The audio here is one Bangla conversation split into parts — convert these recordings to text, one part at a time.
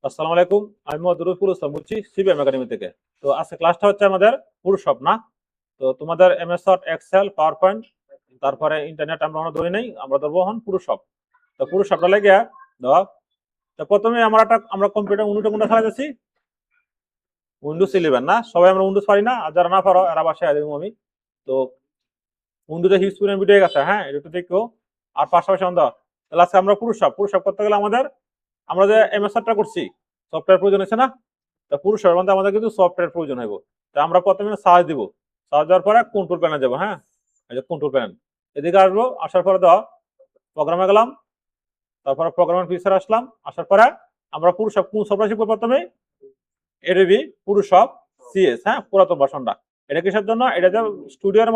আসসালামু আলাইকুম। আমি মোহাম্মদ রুফুল ইসলাম বলছি সিবিএম একাডেমি থেকে। তো আজকে ক্লাসটা হচ্ছে আমাদের পুরুষপ না। তো তোমাদের MS Word, Excel, PowerPoint, তারপরে ইন্টারনেট আমরা ধরি নেই, আমরা ধরবো এখন পুরুষপ। তো পুরুষপটা লেগে দাও। তো প্রথমে আমরা কম্পিউটার উইন্ডোটা কোনটা চালাতেছি? উইন্ডোজ 11 না? সবাই আমরা উইন্ডোজ পারি না, আর যারা না পারো এরা বাসায় দেবো আমি। তো উইন্ডোজে হিউজ পরিমাণ ভিডিও গেছে, হ্যাঁ এটা দেখো। আর পাশাপাশি আমরা তাহলে আজকে আমরা পুরুষপ করতে গেলে আমরা যে এমএস ওয়ার্ডটা করছি, সফটওয়্যার প্রয়োজন আছে না? তা পুরুষের মধ্যে আমাদের কিন্তু সফটওয়্যার প্রয়োজন হইব। তা আমরা প্রথমে সার্চ দিব, সার্চ দেওয়ার পরে কন্ট্রোল প্যানেল যাবো, হ্যাঁ এই যে কন্ট্রোল প্যানেল, এদিকে আসবো, আসার পরে দাও প্রোগ্রামে গেলাম, তারপরে প্রোগ্রামের ফিচার আসলাম, আসার পরে আমরা পুরুষপ কোন সফটওয়্যার শিখবো প্রথমে? এডিবি পুরুষপ সিএস, হ্যাঁ পুরাতন ভার্সনটা। এটা কিসের জন্য? এটা যে স্টুডিওর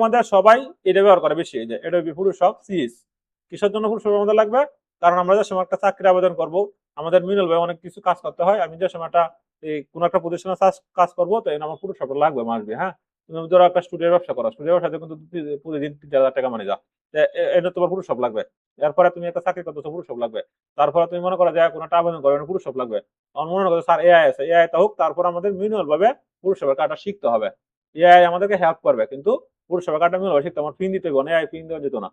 মধ্যে সবাই এটা ব্যবহার করে বেশি, এই যে এডিবি পুরুষপ সিএস। কিসের জন্য পুরুষপের মধ্যে লাগবে? কারণ আমরা যে সময় একটা চাকরি আবেদন করব, আমাদের মিনল ভাই অনেক কিছু কাজ করতে হয়। আমি যে সময়টা কোন একটা প্রতিষ্ঠানে কাজ করবো, তো আমার পুরুষপ লাগবে মাসবে, হ্যাঁ। তুমি ধরো একটা স্টুডিওর ব্যবসা করো, স্টুডিওর ব্যবসাতে কিন্তু প্রতিদিন 3,000 টাকা মানে যা, এটা তোমার পুরুষপ লাগবে। এরপরে তুমি একটা চাকরি করতেছো, পুরুষপ লাগবে। তারপরে তুমি মনে করো যে কোনো একটা আবেদন করো, পুরুষপ লাগবে। আমার মনে করো স্যার এআই আছে, এআই টা হোক, তারপর আমাদের মিনুয়াল ভাবে পুরুষপের কাজটা শিখতে হবে। এআই আমাদেরকে হেল্প করবে, কিন্তু পুরুষপের কাজটা মিনুয়াল শিখতে আমার পিন দিতে হবে না, এআই পিন দেওয়া যেত না।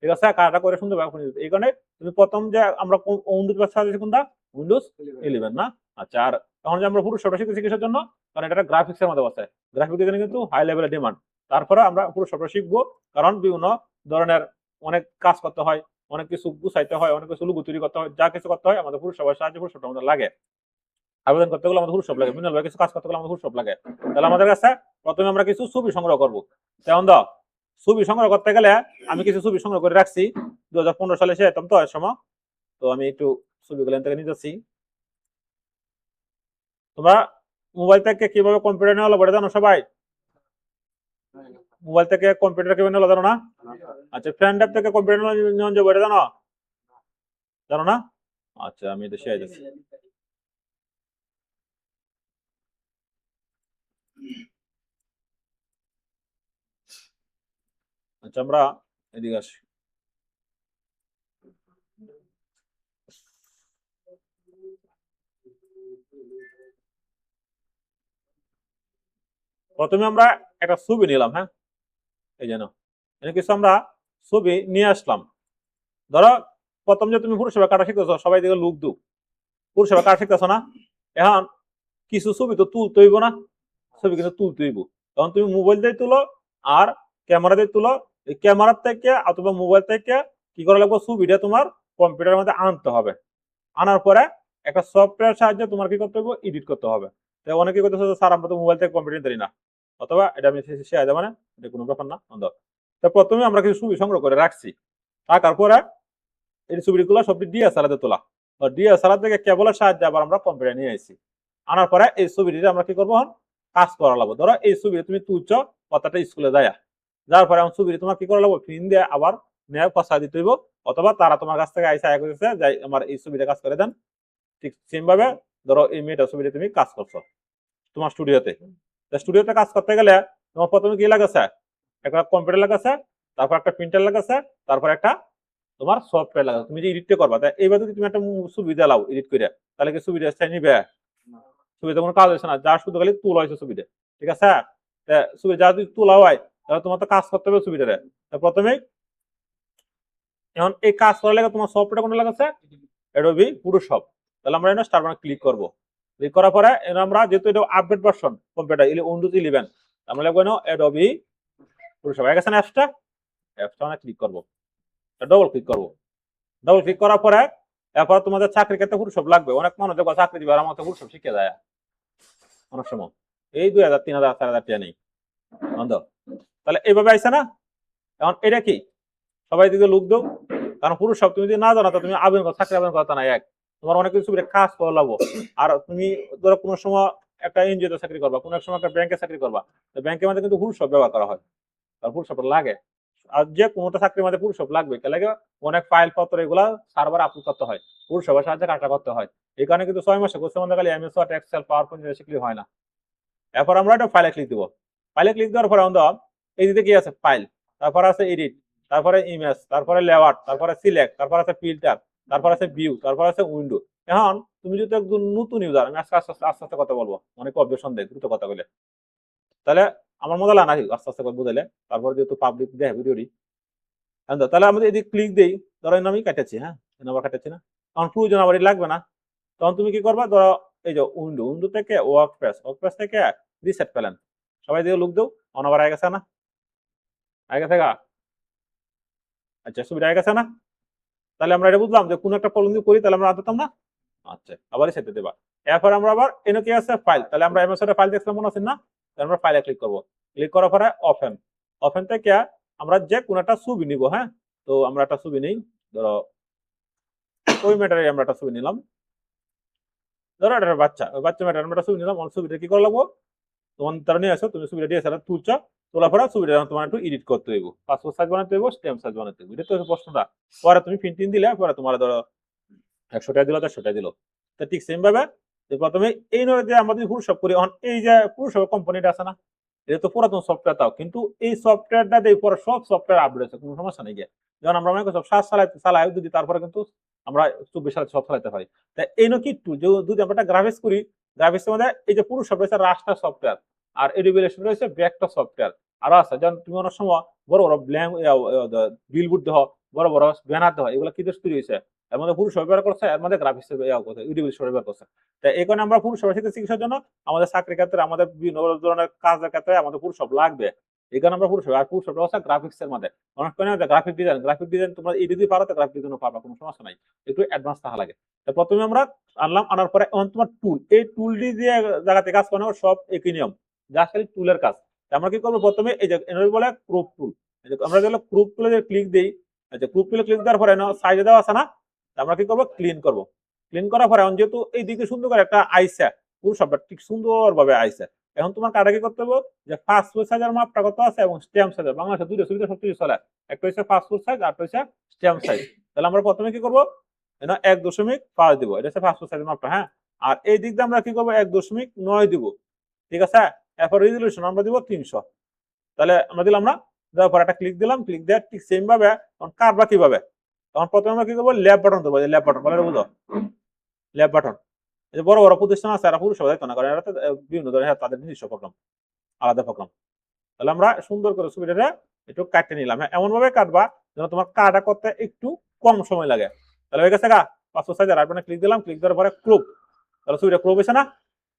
ঠিক আছে, কাজটা করে সুন্দর ভাবে দিতে। এই কারণে তুমি প্রথম যে আমরা উইন্ডোজ সার্ভিস কোনটা? উইন্ডোজ 11 না? আচ্ছা, আর তখন যে আমরা পুরুষপটা শিখেছি কিসের জন্য? কারণ এটা গ্রাফিক্স এর মধ্যে আছে, গ্রাফিক্স এর কিন্তু হাই লেভেলের ডিমান্ড। তারপরে আমরা পুরুষপটা শিখবো, কারণ বিভিন্ন ধরনের অনেক কাজ করতে হয়, অনেক কিছু গুছাইতে হয়, অনেক কিছু লুগো তৈরি করতে হয়, যা কিছু করতে হয় আমাদের পুরুষপের সাহায্যে পুরুষপটা আমাদের লাগে। আবেদন করতে গেলে আমাদের পুরুষপ লাগে, মিনাল ভাই কিছু কাজ করতে গেলে আমাদের পুরুষপ লাগে। তাহলে আমাদের কাছে প্রথমে আমরা কিছু ছবি সংগ্রহ করবো। তেমন দাও, ছবি সংগ্রহ করতে গেলে আমি কিছু ছবি সংগ্রহ করে রাখছি 2015 সালে, সে যেতাম তো এর সময়। তো আমি একটু ছবিগুলো থেকে নিয়ে যাচ্ছি। তোমরা মোবাইল থেকে কিভাবে কম্পিউটার নেওয়া বলে জানো সবাই? মোবাইল থেকে কম্পিউটার কিভাবে নেওয়া জানো না? আচ্ছা, ফ্রেন্ড অ্যাপ থেকে কম্পিউটার নেওয়া যাবে, জানো? জানো না? আচ্ছা, আমি এটা শেয়ার দিচ্ছি। আচ্ছা, আমরা এদিকে আসি। প্রথমে আমরা একটা ছবি নিলাম, হ্যাঁ এই যেন কিছু আমরা ছবি নিয়ে আসলাম। ধরো প্রথম যে তুমি পুরুষেবা কাটা শিখতেছো, সবাই দিকে লুক দু পুরুষেবা কাটা শিখতেছো না? এখন কিছু ছবি তো তুলতে হইব না? ছবি কিন্তু তুলতে হইব। তখন তুমি মোবাইল দিয়ে তুলো আর ক্যামেরা দিয়ে তুলো। এই ক্যামেরার থেকে অথবা মোবাইল থেকে কি করা লাগবে? ছবিটা তোমার কম্পিউটারের মধ্যে আনতে হবে। আনার পরে একটা সফটওয়্যার সাহায্যে তোমার কি করতে হবে? এডিট করতে হবে। তো অনেকে করতেছে স্যার আমরা তো মোবাইল থেকে কম্পিউটার দিই না, অথবা এটা আমি শেয়ার দেবো না, এটা কোনো ব্যাপার না। তো প্রথমে আমরা কিছু ছবি সংগ্রহ করে রাখছি, রাখার পরে এই ছবিগুলো সবটি ডিএসএলআর তোলা। ডিএসএলআর থেকে কেবলের সাহায্যে আবার আমরা কম্পিউটার নিয়ে আসছি। আনার পরে এই ছবিটি আমরা কি করবো? কাজ করা লাগবো। ধরো এই ছবি তুমি তুলছো কথাটা স্কুলে যায়, যার পরে ছবি তোমার কি করা লাগবো? প্রিন্ট দিয়ে আবার নেয় পয়সা দিতে হইব, অথবা তারা তোমার কাছ থেকে আইসা করতেছে যাই আমার এই ছবিটা কাজ করে দেন। ঠিক সেম ভাবে ধরো এই মেয়েটা ছবিটা তুমি কাজ করছো তোমার স্টুডিওতে। স্টুডিওতে কাজ করতে গেলে তোমার প্রথমে কি লাগাছে? একটা কম্পিউটার লাগাছে, তারপর একটা প্রিন্টার লাগাছে, তারপর একটা তোমার সফটওয়্যার লাগাছে। তুমি যে এডিটটা করবা, তাই এইবার যদি তুমি একটা ছবি দাও এডিট করে, তাহলে কি ছবিটা নিবে? ছবিতে কোনো কাজ হয়েছে না, যা শুধু খালি তোলা হয়েছে ছবিটা। ঠিক আছে, ছবি যা যদি তোলা হয় তাহলে তোমার তো কাজ করতে হবে ছবিটারে। প্রথমেই এখন এই কাজ করার লাগে তোমার সফটওয়্যার কোনটা লাগাছে? Adobe Photoshop. তাহলে আমরা এটা স্টার্ট বাটনে ক্লিক করব। ক্লিক করার পরে আমরা যেহেতু এটা আপডেট ভার্সন কম্পিউটার উইন্ডোজ 11, আমরা লিখব না অ্যাডোবি ফটোশপ। হয়ে গেছে না? অ্যাপসটা আমরা ক্লিক করব, ডবল ক্লিক করব। ডবল ক্লিক করার পরে এরপর তোমাদের চাকরি ক্ষেত্রে ফটোশপ লাগবে। অনেক মানুষ দেখো চাকরি দিবে আর আমার ফটোশপ শিখে যায় অনেক সময়, এই 2,000 3,000 4,000 টাকা নেই বন্ধ। তাহলে এইভাবে আইসে না? এখন এটা কি সবাই দিকে লুক দাও, কারণ ফটোশপ তুমি যদি না জানো তো তুমি আবেদন করো, চাকরি আবেদন করতে না। এক তোমার অনেক কিছু কাজ করা লাগবো। আর তুমি ধরো কোনো সময় একটা এনজিওতে চাকরি করবা, কোনো এক সময় একটা ব্যাংকে চাকরি করবা, তো ব্যাংকের মধ্যে কিন্তু ফটোশপ ব্যবহার করা হয়, আর ফটোশপ লাগে। আর যে কোনোটা চাকরির মধ্যে ফটোশপ লাগবে, কে লাগে? অনেক ফাইল পত্র এগুলা সার্ভার আপলোড করতে হয়, ফটোশপের সাহায্যে কাজটা করতে হয়। এই কারণে কিন্তু 6 মাসে কোর্সের মধ্যে খালি MS Word, Excel, PowerPoint শিখলে হয় না। এরপর আমরা একটা ফাইলে ক্লিক দিব। ফাইলে ক্লিক দেওয়ার পরে আমরা এই দিকে কি আছে? ফাইল, তারপর আছে এডিট, তারপরে ইমেজ, তারপরে লেআউট, তারপরে সিলেক্ট, তারপর আছে ফিল্টার, তারপর আছে ভিউ, তারপর আছে উইন্ডো। এখন তুমি যদি একজন নতুন ইউজার, আমি আজকে আস্তে আস্তে আস্তে আস্তে কথা বলবো, অনেক অবজেকশন দেয় দ্রুত কথা বলে, তাহলে আমার মজা লাগে না আস্তে আস্তে কথা বুঝাইলে, তারপর যেহেতু পাবলিক দেখে ভিডিওটি, তাহলে আমাদের এদিকে ক্লিক দেই, ধরো আমি কাটাচ্ছি, হ্যাঁ আবার কাটাচ্ছি না, তখন প্রয়োজন আবার লাগবে না, তখন তুমি কি করবা, ধরো এই যে উইন্ডো থেকে ওয়ার্ক পেজ থেকে রিসেট প্ল্যান, সবাই দিয়ে লুক দেও, অন আবার আগে গেছে না, আগে গেছে গা, আচ্ছা সুবিধা হয়ে গেছে না, তাহলে আমরা এটা বুঝলাম যে কোন একটা প্রবলেম যদি করি তাহলে আমরা আনতাম না, আচ্ছা আবার সেটা দেবা, এরপর আমরা আবার এনে কি আছে ফাইল, তাহলে আমরা এমএস এর ফাইল দেখছিলাম মনে আছে না, তাহলে আমরা ফাইলে ক্লিক করব, ক্লিক করার পরে ওপেন থেকে আমরা যে কোন একটা ছবি নিব, হ্যাঁ তো আমরা একটা ছবি নেই, ধরো ওই ম্যাটারে আমরা একটা ছবি নিলাম, ধরো এটা বাচ্চা, ওই বাচ্চা ম্যাটারে আমরা একটা ছবি নিলাম, ছবিটা কি করা লাগবো, তোমার তারা নিয়ে আসো, তুমি ছবিটা ডিএসএলআর তুলছো, তোলার পরে ছবিটা তোমার একটু এডিট করতে হইব, পাসপোর্ট সাইজ বানাতে হইব, স্ট্যাম্প সাইজ বানাতে হইব, এটা তো প্রশ্নটা, পরে তুমি প্রিন্টিং দিলে পরে তোমার ধরো 100 টাকা দিল 100 টাকা দিল, তো ঠিক সেম ভাবে প্রথমে এই নয় যে আমরা যদি ফুলশপ করি, এই যে ফুলশপ কোম্পানিটা আছে না, এটা তো পুরাতন সফটওয়্যার, তাও কিন্তু এই সফটওয়্যারটা দিয়ে পরে সব সফটওয়্যার আপডেট আছে, কোনো সমস্যা নেই গিয়ে, যেমন আমরা মনে করি সব 7 চালাই যদি তারপরে কিন্তু আমরা 24 সালে সব চালাতে পারি, তাই এই কি টুল যদি আমরা একটা গ্রাফিক্স করি, গ্রাফিক্সের মধ্যে এই যে পুরো সব রয়েছে রাস্টার সফটওয়্যার, আর এডিবিলেশন রয়েছে ভেক্টর সফটওয়্যার, আরো আছে, যেমন তুমি অনেক সময় বড় বড় ব্ল্যাঙ্ক বিলবোর্ড দেহ, বড় বড় ব্যানার দেহ, এগুলো কি দেশ তৈরি হয়েছে, এর মধ্যে পুরো ব্যবহার করছে, এর মধ্যে গ্রাফিক্স ব্যবহার করছে, তাই এই কারণে আমরা পুরো সবাই চিকিৎসার জন্য আমাদের চাকরির ক্ষেত্রে, আমাদের বিভিন্ন ধরনের কাজের ক্ষেত্রে আমাদের পুরো সব লাগবে, এই কারণে আমরা পুরো সব, আর পুরো সব হচ্ছে গ্রাফিক্স এর মধ্যে, অনেক সময় গ্রাফিক ডিজাইন তোমরা এই যদি পারো তো গ্রাফিক ডিজাইনও পারবা, কোনো সমস্যা নাই, একটু অ্যাডভান্স থাকা লাগে, প্রথমে আমরা আনার পরে তোমার টুল, এই টুলটি দিয়ে জায়গাতে কাজ করানো সব একই নিয়ম, যা খালি টুলের কাজ, আমরা কি করবো প্রথমে এই যে বলে ক্রপ টুল, আমরা যেগুলো ক্রপ টুলে ক্লিক দিই, ক্রপ টুলে ক্লিক দেওয়ার পরে সাইডে দেওয়া আছে না, আমরা কি করবো ক্লিন করার পরে যেহেতু এই দিকে সুন্দর করে একটা আইসা, পুরো সবটা ঠিক সুন্দর ভাবে আইসা, এখন তোমার কাটা কি করতে হবে, যে পাসপোর্ট সাইজের মাপটা কত আছে এবং স্ট্যাম্প সাইজ, বাংলাদেশে দুইটা সুবিধা সবকিছু চলে, একটা হচ্ছে পাসপোর্ট সাইজ আর একটা হচ্ছে স্ট্যাম্প সাইজ, তাহলে আমরা প্রথমে কি করবো, 1.5 দিব, এটা হচ্ছে পাসপোর্ট সাইজের মাপটা, হ্যাঁ, আর এই দিক দিয়ে আমরা কি করবো 1.9 দিব, ঠিক আছে, এরপর রেজলিউশন আমরা দিব 300, তাহলে আমরা দিলাম না, দেওয়ার পর একটা ক্লিক দিলাম, ক্লিক দেওয়ার ঠিক সেম ভাবে কাটবা কিভাবে, তখন প্রথমে আমরা কি করবো, ল্যাব বাটন দেবো, ল্যাব বাটন বলে বুঝো, ল্যাব বাটন, এই যে বড় বড় প্রতিষ্ঠান আছে এরা পুরো সবাই না, কারণ এরা বিভিন্ন ধরনের তাদের নিজস্ব প্রোগ্রাম, আলাদা প্রোগ্রাম, তাহলে আমরা সুন্দর করে ছবিটা একটু কাটতে নিলাম, হ্যাঁ এমন ভাবে কাটবা যেন তোমার কাটা করতে একটু কম সময় লাগে, তাহলে হয়ে গেছে গা, পাসপোর্ট সাইজের আইকনে ক্লিক দিলাম, ক্লিক দেওয়ার পরে ক্রপ, তাহলে ছবিটা ক্রপ হয়েছে না,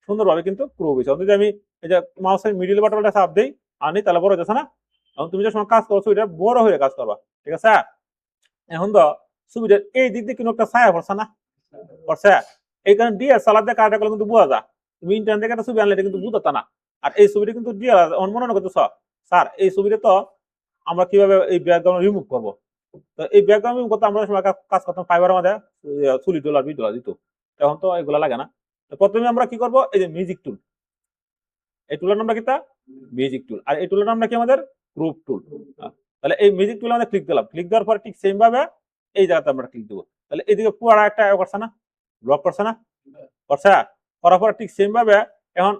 সুন্দরভাবে কিন্তু ক্রপ হয়েছে, যদি আমি এই যে মাউসের মিডিল বাটনটা চাপ দেই আনি, তাহলে বড় হয়েছে না, এখন তুমি যে সময় কাজ করছো ছবিটা বড় হয়ে কাজ করবা, ঠিক আছে, এখন তো ছবিটার এই দিক দিয়ে কিন্তু একটা ছায়া পড়ছে না, পড়ছে, এই কারণে ডিএসএলআর দিয়ে কাটা করলে কিন্তু বোঝা যায়, তুমি ইন্টারনেট থেকে একটা ছবি আনলে এটা কিন্তু বুঝতে না, আর এই ছবিটা কিন্তু ডিএসএলআর মনে করতেছ, স্যার এই ছবিটা তো আমরা কিভাবে এই ব্যাকগ্রাউন্ড রিমুভ করবো, তো এই ব্যাকগ্রাউন্ড রিমুভ করতে আমরা সময় কাজ করতাম ফাইবারের মধ্যে $20 $20 দিত, এখন তো এগুলো লাগে না, তো প্রথমে আমরা কি করবো, এই যে মিউজিক টুল, এই টুলের নামটা কিটা মিউজিক টুল, আর এই টুলের নামটা কি আমাদের গ্রুপ টুল, তাহলে এই মিউজিক টুলে আমরা ক্লিক দিলাম, ক্লিক দেওয়ার পর ঠিক সেম ভাবে এই জায়গাতে আমরা ক্লিক দেবো, তাহলে এইদিকে পুরো একটা করছে না, ব্লক করছে না, করছে, করার পর ঠিক সেম ভাবে এখন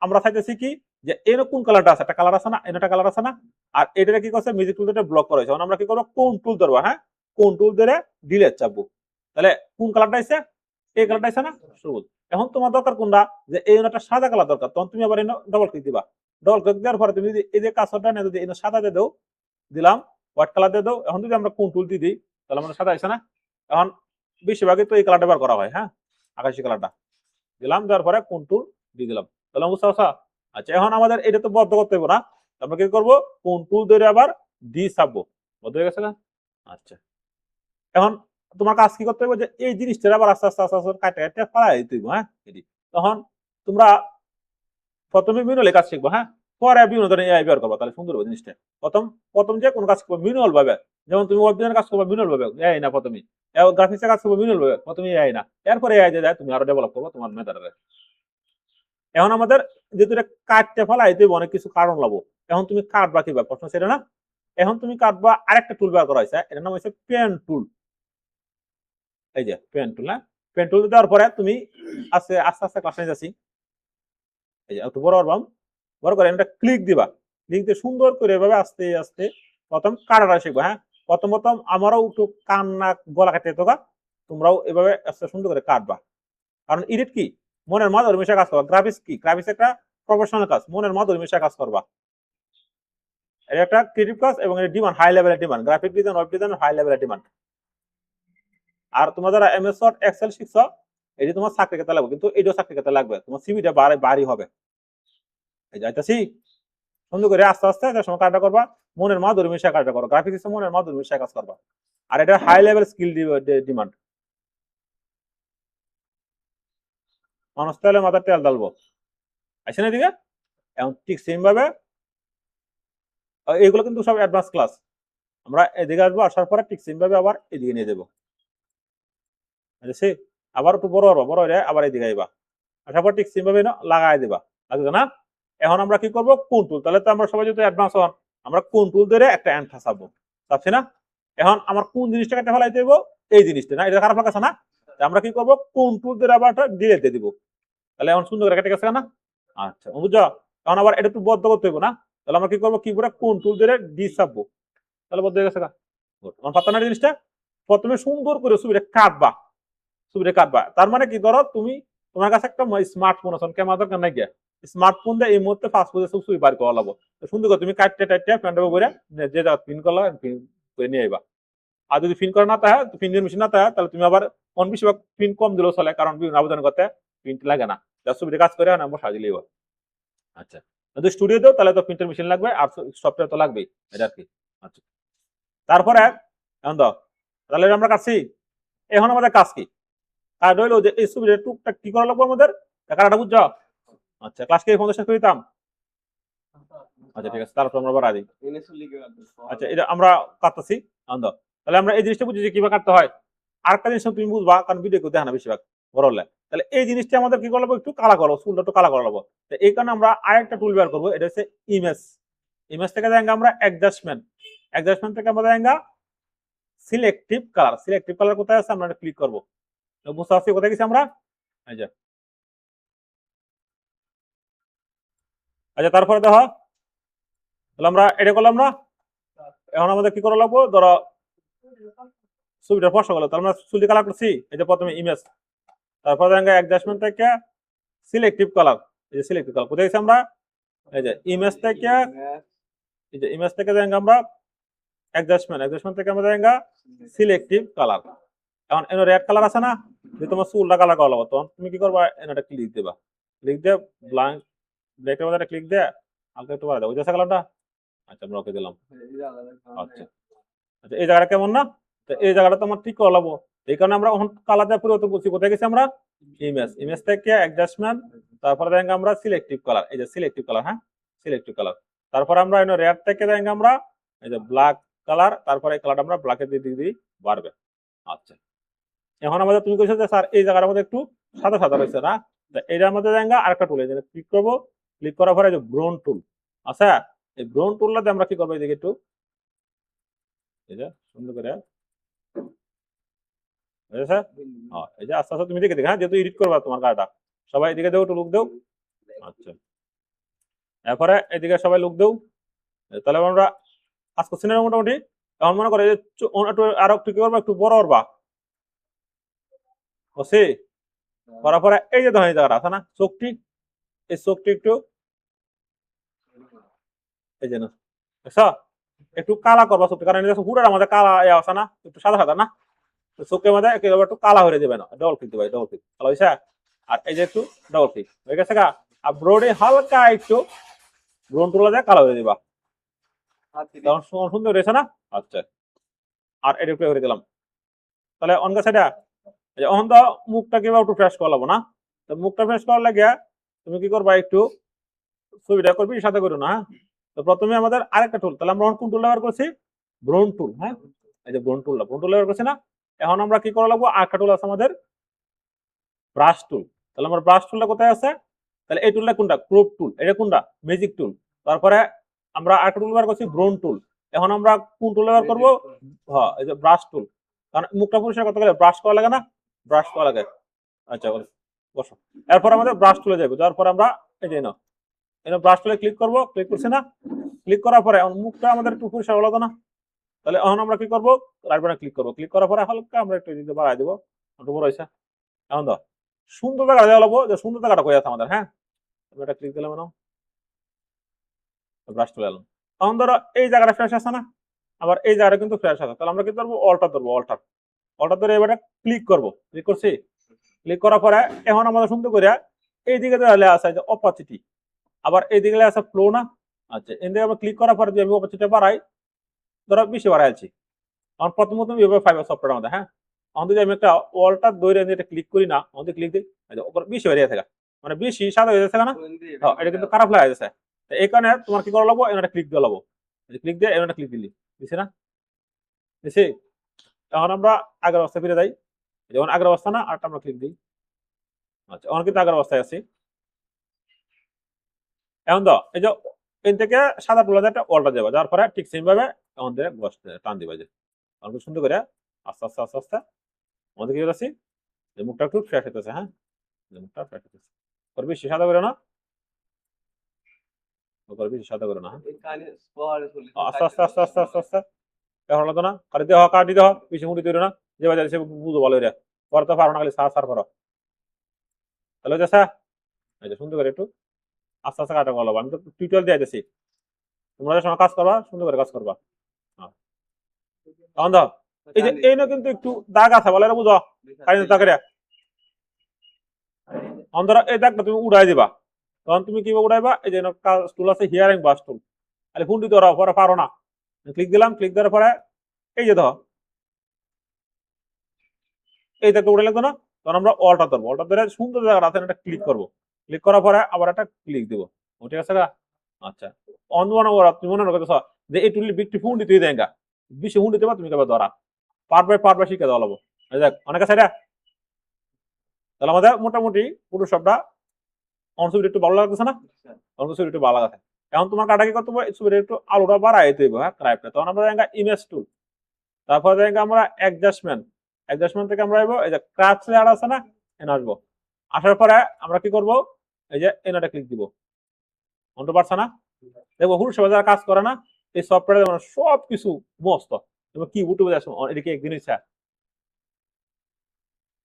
আমরা চাইতেছি কি, যে এর কোন কালারটা আছে, একটা কালার আছে না, একটা কালার আছে না, আর এটা কি করছে মিউজিক টুলটা ব্লক করা হয়েছে, আমরা কি করবো কোন টুল ধরবো, হ্যাঁ কোন টুল ধরে ডিলেট চাপবো, তাহলে কোন কালারটা আছে, এই কালারটা আছে না, সবুজ, এখন তোমার দরকার কোনটা, যে এই একটা সাদা কালার দরকার, তখন তুমি আবার ডবল ক্লিক দিবা, ডবল ক্লিক দেওয়ার পরে তুমি যদি এই যে কাজটা না যদি সাদা দিয়ে দাও, দিলাম হোয়াইট কালার দিয়ে দাও, এখন যদি আমরা কোন টুল দিয়ে দিই তাহলে আমাদের সাদা আছে না, এখন বেশিরভাগই তো এই কালারটা ব্যবহার করা হয়, হ্যাঁ আকাশি কালারটা দিলাম, দেওয়ার পরে কোন টুল দিয়ে দিলাম, তাহলে বুঝতে পারছো, আচ্ছা এখন আমাদের এটা তো বদ্ধ করতে হবে না, আমরা কি করবো কোন টুল ধরে আবার ডি ছাপবো, বদ্ধ হয়ে গেছে না, আচ্ছা এখন তোমার কাজ কি করতে হবে, যে এই জিনিসটা আবার আস্তে আস্তে আস্তে আস্তে কাটে কাটে ফেলাই দিতে হবে, হ্যাঁ তখন তোমরা প্রথমে মিনুয়ালি কাজ শিখবো, হ্যাঁ পরে বিভিন্ন ধরনের এআই ব্যবহার করবো, তাহলে সুন্দর হবে জিনিসটা, প্রথম যে কোনো কাজ করবো মিনুয়াল ভাবে, যেমন তুমি ওয়েব কাজ করবো মিনুয়াল ভাবে, এআই না প্রথমে, গ্রাফিক্সের কাজ করবো মিনুয়াল ভাবে, প্রথমে এআই না, এরপরে এআই দিয়ে তুমি আরো ডেভেলপ করবো তোমার মেথডে, এখন আমাদের যেহেতু এটা কাটতে ফেলাই দেবো অনেক কিছু কারণ লাগবো, এখন তুমি কাটবা কিভাবে প্রশ্ন সেটা না, এখন তুমি কাটবা আরেকটা টুল ব্যবহার করা হয়েছে, এটার নাম হচ্ছে পেন টুল, এই যে পেন টুল, হ্যাঁ পেন টুল দেওয়ার পরে তুমি আস্তে আস্তে ক্লাস নিয়ে যাচ্ছি, এই যে একটু বড় করে এটা ক্লিক দিবা, ক্লিক দিয়ে সুন্দর করে এভাবে আস্তে আস্তে প্রথম কাটাটা শিখবো, হ্যাঁ প্রথম আমারও একটু কান নাক গলা কাটতে তোকা, তোমরাও এভাবে আস্তে সুন্দর করে কাটবা, কারণ এডিট কি মনের মাধ্যমে মিশে কাজ করবা, গ্রাফিক্স কি গ্রাফিক্স একটা প্রফেশনাল কাজ, মনের মাধ্যমে মিশে কাজ করবা। এটা একটা ক্রিয়েটিভ কাজ এবং এর ডিমান্ড হাই লেভেলের demand, graphic design web design high লেভেলের ডিমান্ড। আর তোমরা যারা এমএস ওয়ার্ড এক্সেল শিখছো এটি তোমার চাকরি ক্ষেত্রে লাগবে, কিন্তু এটাও চাকরি ক্ষেত্রে লাগবে, তোমার সিভিটা বাড়ি হবে। এই যাইতাছি সুন্দর করে আস্তে আস্তে সময় কাজটা করবা, মনের মাধ্যমে মিশে কাজটা করো, গ্রাফিক্স মনের মাধ্যমে মিশে কাজ করবা। আর এটা হাই লেভেল স্কিল ডিমান্ড। মানুষ তাহলে মাথার তেল ডালবো আসে না দিকে এখন ঠিক সেম ভাবে এগুলো কিন্তু সব অ্যাডভান্স ক্লাস, আমরা এদিকে আসবো, আসার পরে ঠিক সেম ভাবে আবার এদিকে নিয়ে যাবো। আবার একটু বড় হবো, বড় হলে আবার এদিকে আইবা, আসার পর ঠিক সেম ভাবে লাগাই দিবা, লাগছে না? এখন আমরা কি করবো কোন টুল, তাহলে তো আমরা সবাই যদি অ্যাডভান্স হন আমরা কোন টুল ধরে একটা এন্ড ফাঁসাবো, চাচ্ছি না? এখন আমার কোন জিনিসটা কেটে ফেলাই দেবো, এই জিনিসটা না, এটা খারাপ লাগছে না? আমরা কি করবো কোন টুল ধরে আবার ডিলেট দিয়ে দিব, তাহলে এখন সুন্দর করে কেটে গেছে না? আচ্ছা বুঝছো? এখন আবার এটা একটু বদ্ধ করতে হইব না, তাহলে আমরা কি করবো কি করে কোন টুল ধরে ডি চাপবো, তাহলে বদ্ধ হয়ে গেছে না? আমার পাতা না জিনিসটা প্রথমে সুন্দর করে ছবিটা কাটবা, ছবিটা কাটবা, তার মানে কি ধরো তুমি তোমার কাছে একটা স্মার্টফোন আছে, ক্যামেরা দরকার নাই গিয়া স্মার্টফোন দিয়ে এই মুহূর্তে ফাস্ট ফুডে সব ছবি বার করা লাগবো, সুন্দর করে তুমি কাটতে টাইটে প্যান্ট করে যে জায়গা পিন করলা করে নিয়ে আইবা। আর যদি পিন করে না থাকে, পিনের মেশিন না থাকে, তাহলে তুমি আবার অন বেশিরভাগ পিন কম দিলেও চলে, কারণ বিভিন্ন আবেদন করতে প্রিন্ট লাগে না, যা ছবিটা কাজ করে আমরা সাজিয়ে দিবা। আচ্ছা যদি স্টুডিও দেও তাহলে তো প্রিন্টার মেশিন লাগবে আর সফটওয়্যার তো লাগবেই, এটা আর কি। আচ্ছা তারপরে এখন দাও, তাহলে আমরা কাটছি, এখন আমাদের কাজ কি? আর রইলো যে এই ছবিটা টুকটাক কি করা লাগবে আমাদের, টাকাটা বুঝছো? আচ্ছা ক্লাস কে ফোন শেষ করে দিতাম। আচ্ছা ঠিক আছে, তারপর আমরা বাড়া দিই। আচ্ছা এটা আমরা কাটতেছি, তাহলে আমরা এই জিনিসটা বুঝি যে কিভাবে কাটতে হয়। আরেকটা জিনিস তুমি বুঝবা, কারণ ভিডিও কেউ দেখে না বেশিরভাগ বড় হলে, তাহলে এই জিনিসটা আমাদের কি করবো একটু কালা করবো, চুলটা একটু কালা করে নেবো। এই কারণে আমরা আরেকটা টুল বের করবো, এটা হচ্ছে ইমেজ। ইমেজ থেকে দেখাঙ্গা আমরা অ্যাডজাস্টমেন্ট, অ্যাডজাস্টমেন্ট থেকে আমরা দেখাঙ্গা সিলেক্টিভ কালার। সিলেক্টিভ কালার কোথায় আছে আমরা ক্লিক করবো, বুঝতে পারছি কোথায় গেছি আমরা। আচ্ছা তারপরে দেখো, তাহলে আমরা এটা করলাম না, এখন আমাদের কি করা লাগবো, ধরো ছবিটা স্পষ্ট করলো, তাহলে আমরা ছবি কালার করছি, এই যে প্রথমে ইমেজ, তারপরে অ্যাডজাস্টমেন্ট থেকে সিলেক্টিভ কালার, এই যে সিলেক্টিভ কালার কোথায় গেছি আমরা, এই যে ইমেজ থেকে, এই যে ইমেজ থেকে আমরা অ্যাডজাস্টমেন্ট, অ্যাডজাস্টমেন্ট থেকে আমরা সিলেক্টিভ কালার। এখন এর রেড কালার আছে না, যে তোমার চুলটা কালার করা লাগবে, তখন তুমি কি করবা এটা ক্লিক দিবা, ক্লিক দিয়ে ব্ল্যাঙ্ক ব্ল্যাকের মধ্যে ক্লিক দিয়ে হালকা একটু বাড়া দাও, ওই যে কালারটা। আচ্ছা আমরা ওকে দিলাম। আচ্ছা আচ্ছা এই জায়গাটা কেমন না, তো এই জায়গাটা তো আমার ঠিক করা লাগবো, এই কারণে আমরা এখন কালারটা পরিবর্তন করছি, কোথায় গেছি আমরা ইমেজ, ইমেজ থেকে অ্যাডজাস্টমেন্ট, তারপরে দেখেন আমরা সিলেক্টিভ কালার, এই যে সিলেক্টিভ কালার, হ্যাঁ সিলেক্টিভ কালার, তারপর আমরা রেড থেকে দেখেন আমরা এই যে ব্ল্যাক কালার, তারপরে এই কালারটা আমরা ব্ল্যাকের দিকে দিয়ে বাড়বে। আচ্ছা এখন আমাদের তুমি কইছো যে স্যার এই জায়গাটার মধ্যে একটু সাদা সাদা রয়েছে না, এটার মধ্যে দেখেন আরেকটা টুল, এই যে ক্লিক করবো, ক্লিক করার পরে যে ব্রাউন টুল, আচ্ছা এই ব্রাউন টুলটাতে আমরা কি করবো, এদিকে একটু এই যে সুন্দর করে বুঝেছে, এই যে আস্তে আস্তে তুমি দিকে দেখে, হ্যাঁ যেহেতু এডিট করবা তোমার কাজটা, সবাই এদিকে দেও, একটু লুক দেও। আচ্ছা এরপরে এদিকে সবাই লুক দেও, তাহলে আমরা কাজ করছি না মোটামুটি। এখন মনে করে আরো একটু কি করবা, একটু বড় করবা, বুঝছি করার পরে এই যে ধরনের জায়গাটা আছে না চোখটি, এই চোখটি একটু এই যে না দেখছো একটু কালা করবা চোখটি, কারণ হুড়ার আমাদের কালা আছে না, একটু সাদা সাদা না, চোখের মধ্যে একেবারে একটু কালা হয়ে যাবে না, ডবল ক্লিক দিবা, ডবল ক্লিক কালো হয়েছে। আর এই যে একটু ডবল ক্লিক হয়ে গেছে গা, আর ব্রোডে হালকা একটু ব্রোন তুলা দিয়ে কালো হয়ে দিবা, তখন সুন্দর হয়েছে না। আচ্ছা আর এটা একটু করে দিলাম, তাহলে অন গেছে এটা। এখন তো মুখটা কিভাবে একটু ফ্রেশ করা লাগবো না, তো মুখটা ফ্রেশ করার লাগে তুমি কি করবা, একটু ছবিটা করবি সাথে করো না, তো প্রথমে আমাদের আরেকটা টুল, তাহলে আমরা কোন টুল ব্যবহার করছি, ব্রাউন টুল, হ্যাঁ এই যে ব্রাউন টুল ব্যবহার করছি না। এখন আমরা কি করা লাগবো, আরেকটা টুল আছে আমাদের ব্রাশ টুল, তাহলে আমার ব্রাশ টুলটা কোথায় আছে, তাহলে এই টুলটা কোনটা, ক্রপ টুল, এটা কোনটা ম্যাজিক টুল, তারপরে আমরা আরেকটা টুল ব্যবহার করছি ব্রাউন টুল। এখন আমরা কোন টুল ব্যবহার করবো, হ্যাঁ এই যে ব্রাশ টুল, কারণ মুখটা পরিষ্কার করতে গেলে ব্রাশ করা লাগে না, ব্রাশ করা লাগে। আচ্ছা বসো, এরপর আমাদের ব্রাশ টুলে যাবো, যাওয়ার পর আমরা এই যে না ব্রাশ টুলে ক্লিক করবো, ক্লিক করছি না, ক্লিক করার পরে মুখটা আমাদের একটু পরিষ্কার হলো না, তাহলে এখন আমরা কি করবো, রাইট বাটনে ক্লিক করবো, ক্লিক করার পরে হালকা আমরা একটু দিতে বাড়াই দেবো, একটু বড় হয়েছে। এখন দাও সুন্দর জায়গা দেওয়া লাগবো, যে সুন্দর জায়গাটা কই আছে আমাদের। হ্যাঁ, আমি এটা ক্লিক দিলাম, ব্রাশ চলে এলাম। তখন ধরো এই জায়গাটা ফ্রেশ আছে না, আবার এই জায়গাটা কিন্তু ফ্রেশ আছে, তাহলে আমরা কি ধরবো, অল্টার ধরবো, অল্টার। অল্টার ধরে এবারে ক্লিক করবো, ক্লিক করছি, ক্লিক করার পরে এখন আমাদের সুন্দর করে এইদিকে আছে যে অপাসিটি, আবার এইদিকে আছে ফ্লো না। আচ্ছা, এদিকে আমরা ক্লিক করার পরে যদি আমি অপাসিটি বাড়াই, ধরো বেশি বাড়াইছি, আমার প্রথমত এইভাবে ফাইবার সফটওয়্যার আমাদের। হ্যাঁ, এখন যদি আমি একটা অল্টার দৈরে এটা ক্লিক করি না, আমাদের ক্লিক দিই, বেশি হয়ে থাকে, মানে বেশি সাদা হয়ে যাচ্ছে না, এটা কিন্তু খারাপ লাগে যাচ্ছে। এই কারণে তোমার কি করা লাগবো, এটা ক্লিক দেওয়া লাগবো, ক্লিক দিয়ে এটা ক্লিক দিলি, দিছি না, দিছি। এখন আমরা আগের অবস্থায় ফিরে যাই, যেমন আগের অবস্থা না, আরটা আমরা ক্লিক দিই। আচ্ছা, এখন কিন্তু আগের অবস্থায় আছি। এখন তো এই যে এন থেকে সাদা টুলা একটা অল্টার যাবে, যাওয়ার পরে ঠিক সেম ভাবে এখন দিয়ে টান দিবা, যে আমাকে সুন্দর করে আস্তে আস্তে আস্তে আস্তে আমাদের কি হচ্ছে, যে মুখটা একটু ফ্রেশ হতেছে। হ্যাঁ, মুখটা ফ্রেশ হতেছে, বেশি সাদা করে না, বেশি সাদা করে না। আস্তে আস্তে আস্তে আস্তে আস্তে আস্তে এখন হলো না, কাটি দেওয়া কাটি দেওয়া, বেশি মুড়ি তৈরি না, যে বাজারে সে বুঝো ভালো রে, করতে পারো না, খালি সার সার করো, তাহলে যাচ্ছে। এই যে সুন্দর করে একটু আস্তে আস্তে কাটা ভালো, আমি তো টিউটোরিয়াল দিয়ে দিতেছি, তোমরা যে সময় কাজ করবা সুন্দর করে কাজ করবা। তখন দাও এই যে এই না কিন্তু একটু দাগ আছে, বলে বুঝো, দাগের অন্ধরা এই দাগটা তুমি উড়াই দিবা। তখন তুমি কিভাবে উড়াইবা, এই যে টুল আছে হিয়ারিং বাস টুল, আরে ফোন দিতে পরে পারো না, ক্লিক দিলাম, ক্লিক দেওয়ার পরে এই যে ধর এই দাগটা উড়ে লাগতো না, তখন আমরা অল্টার ধরবো, অল্টার ধরে সুন্দর জায়গাটা আছে এটা ক্লিক করবো, ক্লিক করার পরে আবার একটা ক্লিক দিব, ঠিক আছে গা। আচ্ছা, অন্য তুমি মনে করতেছ যে এই টুলি বিকটি ফোন দিতে দেয় গা, বেশি ফোন দিতে তুমি কেবল ধরা পারবে শিখে দেওয়া লাগবো। দেখ অনেক আছে, তাহলে আমাদের মোটামুটি পুরো সবটা ছবিটা একটু ভালো লাগতেছে না, ছবিটা একটু ভালো লাগছে। এখন তোমার কাটা কি করতে হবে, ছবিটা একটু আলোটা বাড়াই দিতে হ্যাঁ, ক্রাইপটা। তখন আমরা ইমেজ টুল, তারপরে আমরা অ্যাডজাস্টমেন্ট থেকে আমরা এই যে ক্রাফট লেয়ার আছে না, এনে আসবো, আসার পরে আমরা কি করব, এই যে এনাটা ক্লিক দিব, অন্ত পারছে না, দেখবো হুল সবাই যারা কাজ করে না এই সফটওয়্যারে সব কিছু মস্ত, তুমি কি ইউটিউবে আসো এদিকে একদিন ইচ্ছা,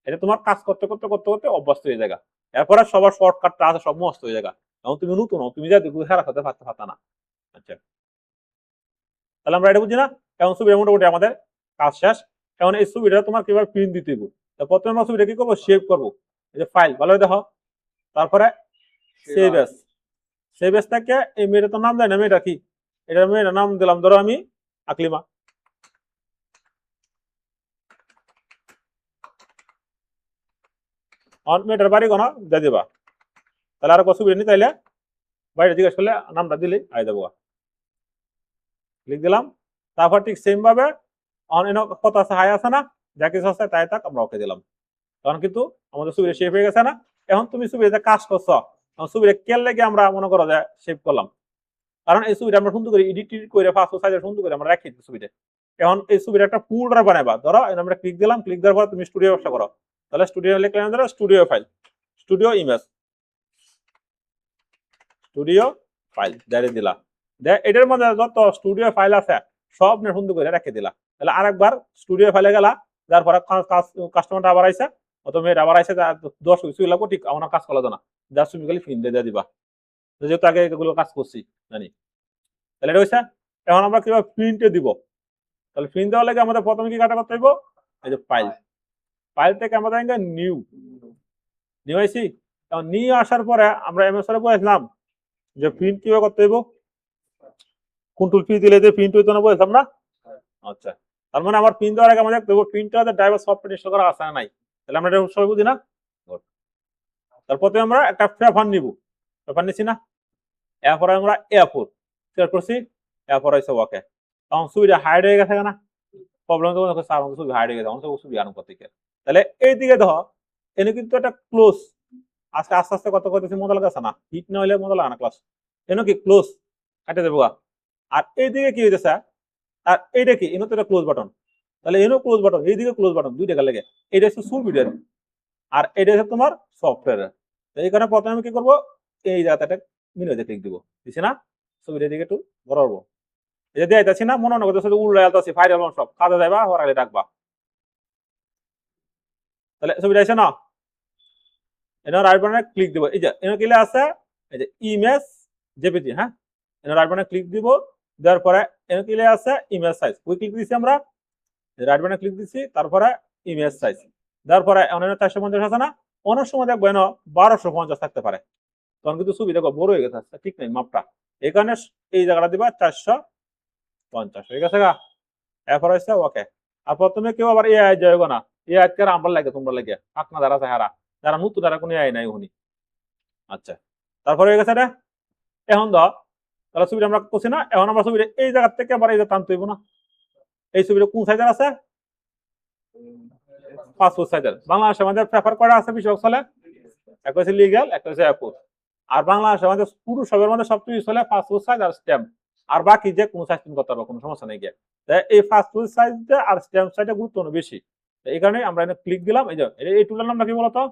এটা তোমার কাজ করতে করতে করতে করতে অভ্যস্ত হয়ে যায়, এরপরে সবার শর্টকাটটা আছে সব মস্ত হয়ে যায়। এখন তুমি নতুন, তুমি যা দেখো হেরা করতে পারতে না। আচ্ছা, তাহলে আমরা এটা বুঝি না, এখন ছবি মোটামুটি আমাদের কাজ শেষ। এখন এই ছবিটা তোমার কিভাবে প্রিন্ট দিতে হবে, প্রথমে আমরা ছবিটা কি করবো, সেভ করবো, এই যে ফাইল ভালো দেখো, তারপরে সেভ এস, সেভ এস থেকে এই মেয়েটা তো নাম দেয় না, মেয়েটা কি, এটা মেয়েটার নাম দিলাম ধরো আমি আকলিমা, মেয়েটার বাড়ি কোনো দিয়ে দিবা, তাহলে আর ছবি নি তাইলে বাইরে জিজ্ঞেস করলে নামটা দিলেই আই যাবো, লিখ দিলাম। তারপর ঠিক সেম ভাবে কত আছে, হাই আছে না, যা কিছু আছে তাই থাক, আমরা ওকে দিলাম, তখন কিন্তু আমাদের ছবিটা শেপ হয়ে গেছে না। এখন তুমি ছবিটা কাজ করছো, ছবিটা কেল লেগে আমরা মনে করো যে শেপ করলাম, কারণ এই ছবিটা আমরা সুন্দর করে এডিট করে পাসপোর্ট সাইজে সুন্দর করে আমরা রাখি ছবিটা। এখন এই ছবিটা একটা ফোল্ডার বানাইবা, ধরো আমরা ক্লিক দিলাম, ক্লিক দেওয়ার পর তুমি স্টুডিও ব্যবসা করো, তাহলে স্টুডিও লিখলাম, ধরো studio file, studio image, studio file দিয়ে দিলা, এটার মধ্যে যত স্টুডিও ফাইল আছে সব সুন্দর করে রেখে দিলা। তাহলে আরেকবার স্টুডিও ফাইলে গেলা, যার পরে কাস্টমারটা আবার আইসা, অত মেয়ের আবার আইসা 10 ছবি লাগবো, ঠিক আমার কাজ করা না, যা তুমি খালি ফিন দিয়ে দিবা, যেহেতু আগে এগুলো কাজ করছি জানি। তাহলে এটা হয়েছে। এখন আমরা কিভাবে প্রিন্টে দিব, তাহলে প্রিন্ট দেওয়ার লাগে আমাদের প্রথমে কি কাটা করতে হইব, এই যে ফাইল, ফাইল থেকে আমাদের নিউ নিউ আইসি। এখন নিউ আসার পরে আমরা এমএস এর বলেছিলাম যে প্রিন্ট কিভাবে করতে হইব, কোন টুল ফি দিলে যে প্রিন্ট হইতো না বলছিলাম না। আচ্ছা, তার মানে আমার প্রিন্ট দেওয়ার আগে আমাদের দেখবো প্রিন্টটা ড্রাইভার সফটওয়্যার ইনস্টল করা আছে না নাই, তাহলে আমরা এটা সবাই বুঝি না। তারপরে আমরা একটা পেপার নিব, পেপার নিছি না, এরপরে আমরা এ4 সিলেক্ট করছি, এরপর হইছে ওকে, তখন ছবিটা হাইড হয়ে গেছে না, প্রবলেম তো স্যার আমাদের ছবি হাইড হয়ে গেছে, আমাদের ছবি আরম্ভ করতে গিয়ে। তাহলে এইদিকে দেখো এনে কিন্তু একটা ক্লোজ, আজকে আস্তে আস্তে কত করতেছি মজা লাগছে না, হিট না হলে মজা লাগে না ক্লাস, এনে কি ক্লোজ কাটে দেবো। আর এইদিকে কি হইতেছে, আর এইটা কি এনে তো একটা ক্লোজ বাটন, তাহলে এনে ক্লোজ বাটন, এইদিকে ক্লোজ বাটন, দুইটা লেগে, এইটা হচ্ছে ছবিটার, আর এইটা হচ্ছে তোমার সফটওয়্যার। এই কারণে প্রথমে আমি কি করবো, এই জায়গাটা মিনিটে ক্লিক দিব, দিছি না, ছবিটার দিকে একটু বড় হবো, এই যে দিয়েছি না, মনে করতেছে উল্লাই আলতাছি ফাইল সব কাজে যাইবা হরাইলে ডাকবা, তাহলে ছবিটা আছে না। এনে রাইট বাটনে ক্লিক দিব, এই যে এনে কিলে আছে এই যে ইমেজ জেপিজি, হ্যাঁ এনে রাইট বাটনে ক্লিক দিব, দেওয়ার পরে এনে কিলে আছে ইমেজ সাইজ, ওই ক্লিক দিছি আমরা, রাইট বাটনে ক্লিক দিছি, তারপরে ইমেজ সাইজ দেওয়ার পরে অনেক 450 আছে না, অনেক সময় দেখবো এনে 1250 থাকতে পারে, তখন কিন্তু ছবি দেখো বড় হয়ে গেছে, ঠিক নেই মাপটা, এই কারণে এই জায়গাটা দিবা 450 হয়ে গেছে গা। এরপর হচ্ছে ওকে। আর প্রথমে কেউ আবার এ আই যাইব না, এ আই কার আমরা লাগে তোমরা লাগে আপনার যারা আছে হারা, যারা নতুন তারা কোনো এআই নাই উনি। আচ্ছা তারপরে হয়ে গেছে রে, এখন ধর তাহলে ছবিটা আমরা করছি না, এখন আমরা ছবিটা এই জায়গা থেকে আবার এই যে টানতে হইব না, এই ছবিটা কোন সাইজের আছে, পাসপোর্ট সাইজের। বাংলাদেশে আমাদের পেপার করা আছে বেশিরভাগ চলে, একটা হচ্ছে লিগ্যাল, একটা হচ্ছে অ্যাপোর্ট। আর বাংলাদেশে আমাদের পুরো সবের মধ্যে সবচেয়ে চলে পাসপোর্ট সাইজ আর স্ট্যাম্প, আর বাকি যে কোনো সাইজ তুমি করতে পারবো, কোনো সমস্যা নেই গিয়ে। এই পাসপোর্ট সাইজটা আর স্ট্যাম্প সাইজটা গুরুত্বপূর্ণ বেশি, এই কারণে আমরা এখানে ক্লিক দিলাম। এই যে এই টুলের নামটা কি বলতো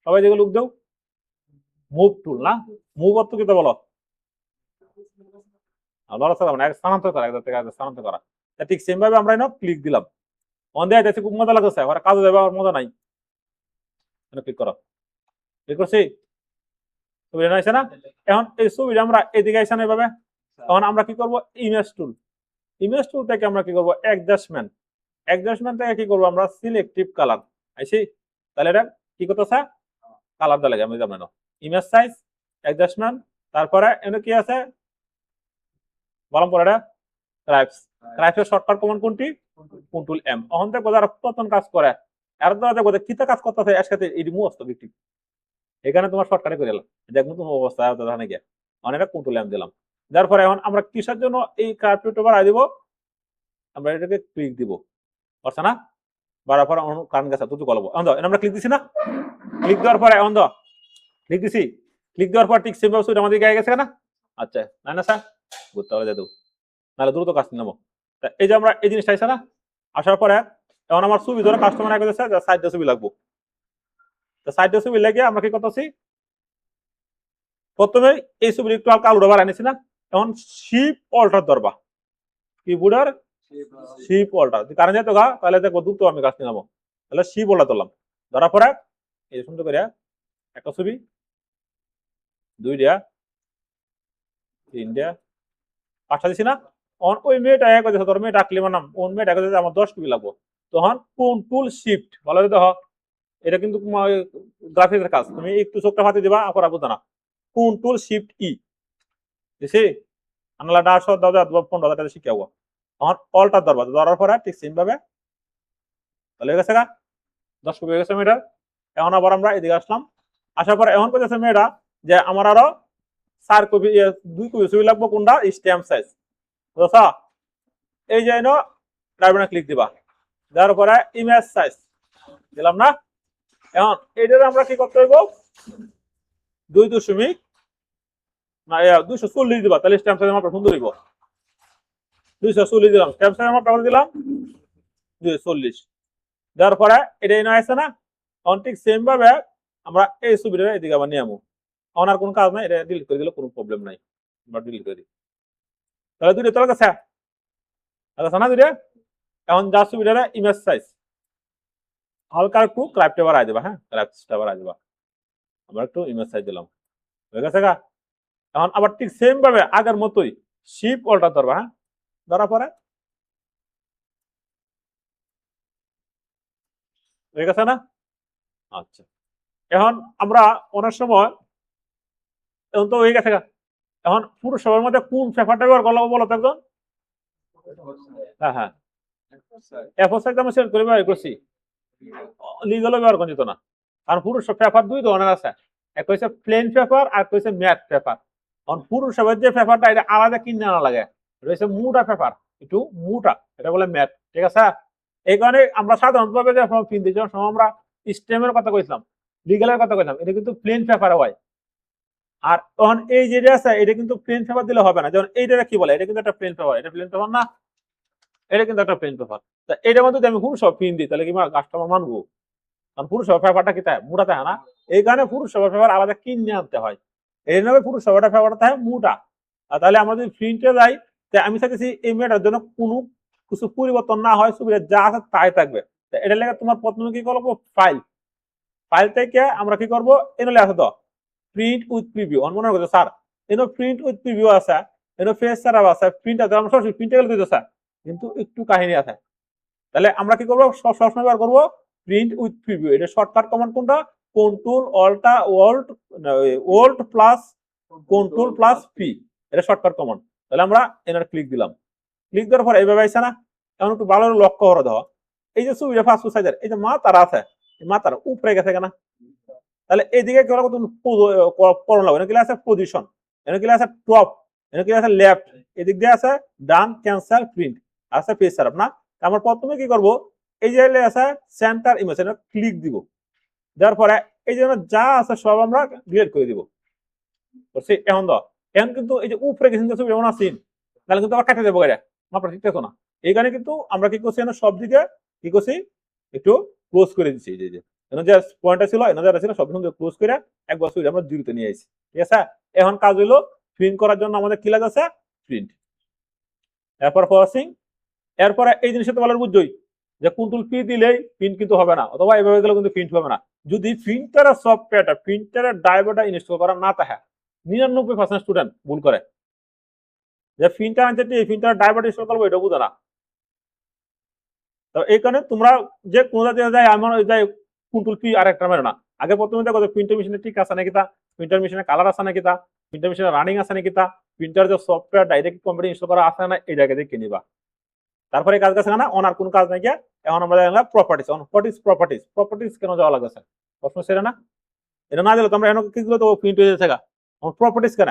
সবাই, যেগুলো লুক দেও, মুভ টুল না, মুভ অর্থ কি বলো, স্থানান্তর করা, এক থেকে স্থানান্তর করা। ঠিক সেম ভাবে আমরা ক্লিক দিলাম, অন দেয় দেখছি খুব মজা লাগতেছে, ওরা কাজে যাবে আর মজা নাই, ক্লিক করো, ক্লিক করছি, ছবি আসছে না। এখন এই ছবিটা আমরা এদিকে আসছে না এইভাবে, তখন আমরা কি করব, ইমেজ টুল, ইমেজ টুল থেকে আমরা কি করব, অ্যাডজাস্টমেন্ট, অ্যাডজাস্টমেন্ট থেকে কি করব আমরা সিলেক্টিভ কালার আইছি, তাহলে এটা কি করতেছে কালার দা লাগে আমি জানি, ইমেজ সাইজ অ্যাডজাস্টমেন্ট, তারপরে এখানে কি আছে বললাম পরে এটা ক্রাইপস, ক্রাইপসের শর্টকাট কমান্ড কোনটি, কন্ট্রোল এম। এখন দেখো যারা পুরাতন কাজ করে আর যারা দেখো কিতা কাজ করতেছে এর সাথে এই মুভ আসতো বিক্রি, এখানে তোমার শর্টকাটে করে এলাম, দেখুন তোমার অবস্থা ওখানে গিয়ে অনেকটা কন্ট্রোল এম দিলাম, যার পরে এখন আমরা কিসের জন্য এই কার্ভটা বাড়াই দিব, আমরা এটাকে ক্লিক দিব, পারছে না বাড়ার পরে কারণ গেছে তুই বলবো, আমরা ক্লিক দিছি না, ক্লিক দেওয়ার পরে এখন ক্লিক দিছি, ক্লিক দেওয়ার পর ঠিক সেম ভাবে আমাদের গায়ে গেছে না। আচ্ছা না না স্যার বুঝতে হবে যেহেতু, নাহলে দ্রুত কাজ নেবো। এই যে আমরা এই জিনিসটা আইসা না, আসার পরে এখন আমার ছবি ধরে কাস্টমার আগে দিচ্ছে সাইড ছবি লাগবো, সাইড ছবি লেগে আমরা কি করতেছি, প্রথমে এই ছবির একটু হালকা আলুটা বাড়াই নিছি না, এখন শিপ অল্টার ধরবা, কিবোর্ডের শিপ অল্টার কারণ যেত গা, তাহলে দেখবো দ্রুত আমি কাজ নিয়ে নেবো, তাহলে শিপ অল্টার ধরলাম, ধরার পরে এই সুন্দর করে একটা ছবি, দুইটা, তিনটা, পাঁচটা দিছি না, ওই মেয়েটা এক হয়েছে, তোর মেয়েটা আঁকলি নাম ওন মেয়েটা হয়েছে আমার 10 ছবি লাগবো, তখন কন্ট্রোল শিফট ভালো দেখ, এটা কিন্তু গ্রাফিক্সের কাজ, তুমি একটু চোখটা ফাতে দিবা করা বুঝো না, কন্ট্রোল শিফট ই দিছি, আনালা 150 দাও 15,000 টাকা শিখাবো, তখন অল্টার ধরবা, ধরার পরে ঠিক সেম ভাবে তাহলে গেছে গা 10 কপি হয়ে গেছে মেয়েটার। এখন আবার আমরা এদিকে আসলাম, আসার পরে এখন কইতেছে মেয়েটা যে আমার আরো 4 কপি 2 কপি ছবি লাগবো, কোনটা স্ট্যাম্প সাইজ, বুঝছো, এই যে রাইট ক্লিক দিবা, দেওয়ার পরে ইমেজ সাইজ দিলাম না, এখন এটার আমরা কি করতে হইব 2.0 না 240 দিবা, তাহলে স্ট্যাম্প সাইজ আমার সুন্দর হইব, 240 দিলাম, স্ট্যাম্প সাইজ আমার টাকা দিলাম 240, দেওয়ার পরে এটা এনে আসছে না, এখন ঠিক সেম ভাবে আমরা এই ছবিটা এদিকে আবার নিয়ে আমো, এখন আর কোনো কাজ নাই, এটা ডিলিট করে দিলে কোনো প্রবলেম নাই, আমরা ডিলিট করে দিই, তাহলে দুইটা তোর কাছে আচ্ছা না দুইটা। এখন যা ছবিটা ইমেজ সাইজ হালকা একটু ক্রাইপটা বাড়াই দেবা, হ্যাঁ ক্রাইপটা বাড়াই দেবা, আমরা একটু ইমেজ সাইজ দিলাম, হয়ে গেছে গা। এখন আবার ঠিক সেম ভাবে আগের মতোই শিপ অল্টার ধরবা, হ্যাঁ ধরার পরে হয়ে গেছে না। আচ্ছা এখন আমরা অনেক সময় এখন তো হয়ে গেছে গা, এখন পুরো সবার মধ্যে কোন পেপারটা ব্যবহার করলাম বলো তো একজন, হ্যাঁ হ্যাঁ এফোর সাইজ আমি সেট করে ব্যবহার করছি, লিগালও ব্যবহার করা যেত না, কারণ পুরুষ পেপার দুই ধরনের আছে, এক হচ্ছে প্লেন পেপার আর হচ্ছে ম্যাট পেপার, কারণ পুরুষ যে পেপারটা এটা আলাদা কিনে আনা লাগে, এটা হচ্ছে মোটা পেপার, একটু মোটা, এটা বলে ম্যাট, ঠিক আছে। এই কারণে আমরা সাধারণভাবে যে পিন দিই সময় আমরা স্টেমের কথা কইছিলাম, লিগালের কথা কইলাম, এটা কিন্তু প্লেন পেপার হয়, আর তখন এই যেটা আছে এটা কিন্তু প্লেন পেপার দিলে হবে না, যেমন এইটা কি বলে, এটা কিন্তু একটা প্লেন পেপার, এটা প্লেন পেপার না, এটা কিন্তু একটা প্লেন পেপার, তা এটার মধ্যে আমি খুব সব পিন দিই তাহলে কি কাস্টমার মানবো, কারণ পুরুষ পেপারটা কি তাই মোটা থাকে না, এই কারণে পুরুষ পেপার আলাদা কিনে আনতে হয়, এই নামে পুরুষ পেপারটা থাকে মোটা। আর তাহলে আমরা যদি প্রিন্টে যাই, আমি চাইতেছি এই মেয়েটার জন্য কোনো কিছু পরিবর্তন না হয়, সুবিধা যা আছে তাই থাকবে, এটা লেগে তোমার প্রথমে কি করবো ফাইল, ফাইল থেকে আমরা কি করব এনে আছে তো প্রিন্ট উইথ প্রিভিউ মনে করছে স্যার এনে প্রিন্ট উইথ প্রিভিউ আছে এনে ফেস সারাপ আছে প্রিন্ট আছে আমরা সরাসরি প্রিন্টে গেলে দিতে স্যার কিন্তু একটু কাহিনী আছে তাহলে আমরা কি করবো সবসময় ব্যবহার করবো প্রিন্ট উইথ প্রিভিউ এটা শর্টকাট কমান্ড কোনটা control alt plus control plus P এটা শর্টকাট কমান্ড তাহলে আমরা এনার ক্লিক দিলাম ক্লিক দেওয়ার পর এইভাবে আইসা না এখন একটু ভালো লক্ষ্য করে দেওয়া এই যে ছবিটা পাসপোর্ট সাইজের এই যে মাথার আছে মাথার উপরে গেছে কেনা তাহলে এইদিকে কেউ করণ লাগবে এখানে আছে পজিশন এখানে আছে টপ এখানে আছে লেফট এদিক দিয়ে আছে ডান ক্যান্সেল প্রিন্ট আছে পেজ সারাপ না আমরা প্রথমে কি করব এই যে আছে সেন্টার ইমেজ এটা ক্লিক দিব যার পরে এই যে যা আছে সব আমরা ডিলিট করে দিব বুঝছি এখন তো এখন কিন্তু এই যে উপরে গেছেন ছবি যেমন আছেন তাহলে কিন্তু আবার কাটে দেবো এটা মাপটা ঠিক থাকো না এইখানে কিন্তু আমরা কি করছি সব দিকে কি করছি একটু ক্লোজ করে দিচ্ছি এই যে এখানে যে পয়েন্টটা ছিল এখানে যারা ছিল সব কিন্তু ক্লোজ করে একবার ছবি আমরা জিরোতে নিয়ে আসি ঠিক আছে এখন কাজ হলো প্রিন্ট করার জন্য আমাদের কি লাগছে প্রিন্ট এরপর প্রসেসিং এরপরে এই জিনিসটা তো বলার বুঝছই যে কন্ট্রোল পি দিলেই প্রিন্ট কিন্তু হবে না অথবা এইভাবে গেলে কিন্তু প্রিন্ট হবে না যদি প্রিন্টারের সফটওয়্যারটা প্রিন্টারের ড্রাইভারটা ইনস্টল করা না থাকে 99% স্টুডেন্ট ভুল করে যে প্রিন্টার আনতে এই প্রিন্টার ড্রাইভার ইনস্টল করবো এটা বুঝো না তো এই কারণে তোমরা যে কোনো যায় আমার যাই কন্ট্রোল পি আর একটা মেরে না আগে প্রথমে দেখো প্রিন্টার মেশিনে ঠিক আছে নাকি তা প্রিন্টার মেশিনে কালার আছে নাকি তা প্রিন্টার মেশিনে রানিং আছে নাকি তা প্রিন্টার যে সফটওয়্যার ডাইরেক্ট কম্পিউটার ইনস্টল করা আছে না এই জায়গা থেকে কিনিবা তারপরে কাজ কাছে না অনার কোন কাজ নাই গিয়া এখন আমরা জানলাম প্রপার্টিস কেন যাওয়া লাগছে প্রশ্ন সেটা না এটা না দিলে তোমরা এখন কি দিলে তো প্রিন্ট হয়ে যাচ্ছে প্রপার্টিস কেন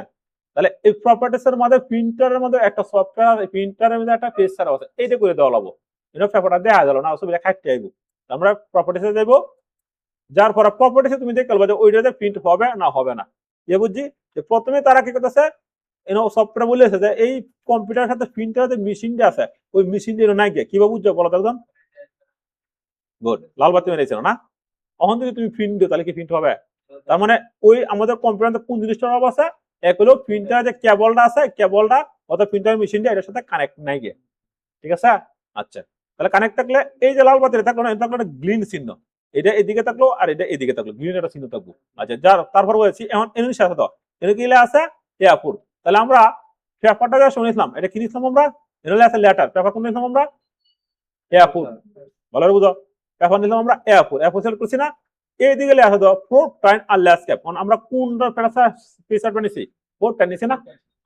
তাহলে এই প্রপার্টিস এর মধ্যে প্রিন্টারের মধ্যে একটা সফটওয়্যার প্রিন্টারের মধ্যে একটা পেজ সারা আছে এইটা করে দেওয়া লাগবে এটা পেপারটা দেওয়া গেল না অসুবিধা খাইতে আইব আমরা প্রপার্টিসে যাইব যার পরে প্রপার্টিসে তুমি দেখতে পারবে যে ওইটাতে প্রিন্ট হবে না হবে না এ বুঝছি যে প্রথমে তারা কি করতেছে সফটওয়্যার বলেছে যে এই কম্পিউটারের সাথে প্রিন্টার যে মেশিনটা আছে ওই মেশিনটা নাই গিয়ে কিভাবে বুঝছো বলো একদম গুড লাল বাতি মেরেছিল না তখন যদি তুমি প্রিন্ট দিও তাহলে কি প্রিন্ট হবে তার মানে ওই আমাদের কম্পিউটারে কোন জিনিসটা আছে এক হলো প্রিন্টার যে কেবলটা আছে কেবলটা অথবা প্রিন্টার মেশিনটা এটার সাথে কানেক্ট নাই গিয়ে ঠিক আছে আচ্ছা তাহলে কানেক্ট থাকলে এই যে লাল বাতি থাকলো না এটা থাকলো গ্রিন চিহ্ন এটা এদিকে থাকলো আর এটা এদিকে থাকলো গ্রিন একটা চিহ্ন থাকবো আচ্ছা যার তারপর বলেছি এখন এর সাথে তো এটা কি আছে এয়ারপোর্ট তাহলে আমরা পেপারটা যা শুনেছিলাম এটা কি নিছিলাম আমরা এটা আছে লেটার পেপার কোন নিছিলাম আমরা এয়ারপোর্ট ভালো বুঝো পেপার নিলাম আমরা এয়ারপোর্ট সিলেক্ট করছি না এইদিকে লেখা দাও প্রোটাইন আর ল্যান্ডস্কেপ আমরা কোনটা পেপার বানিয়েছি প্রোটাইন নিছি না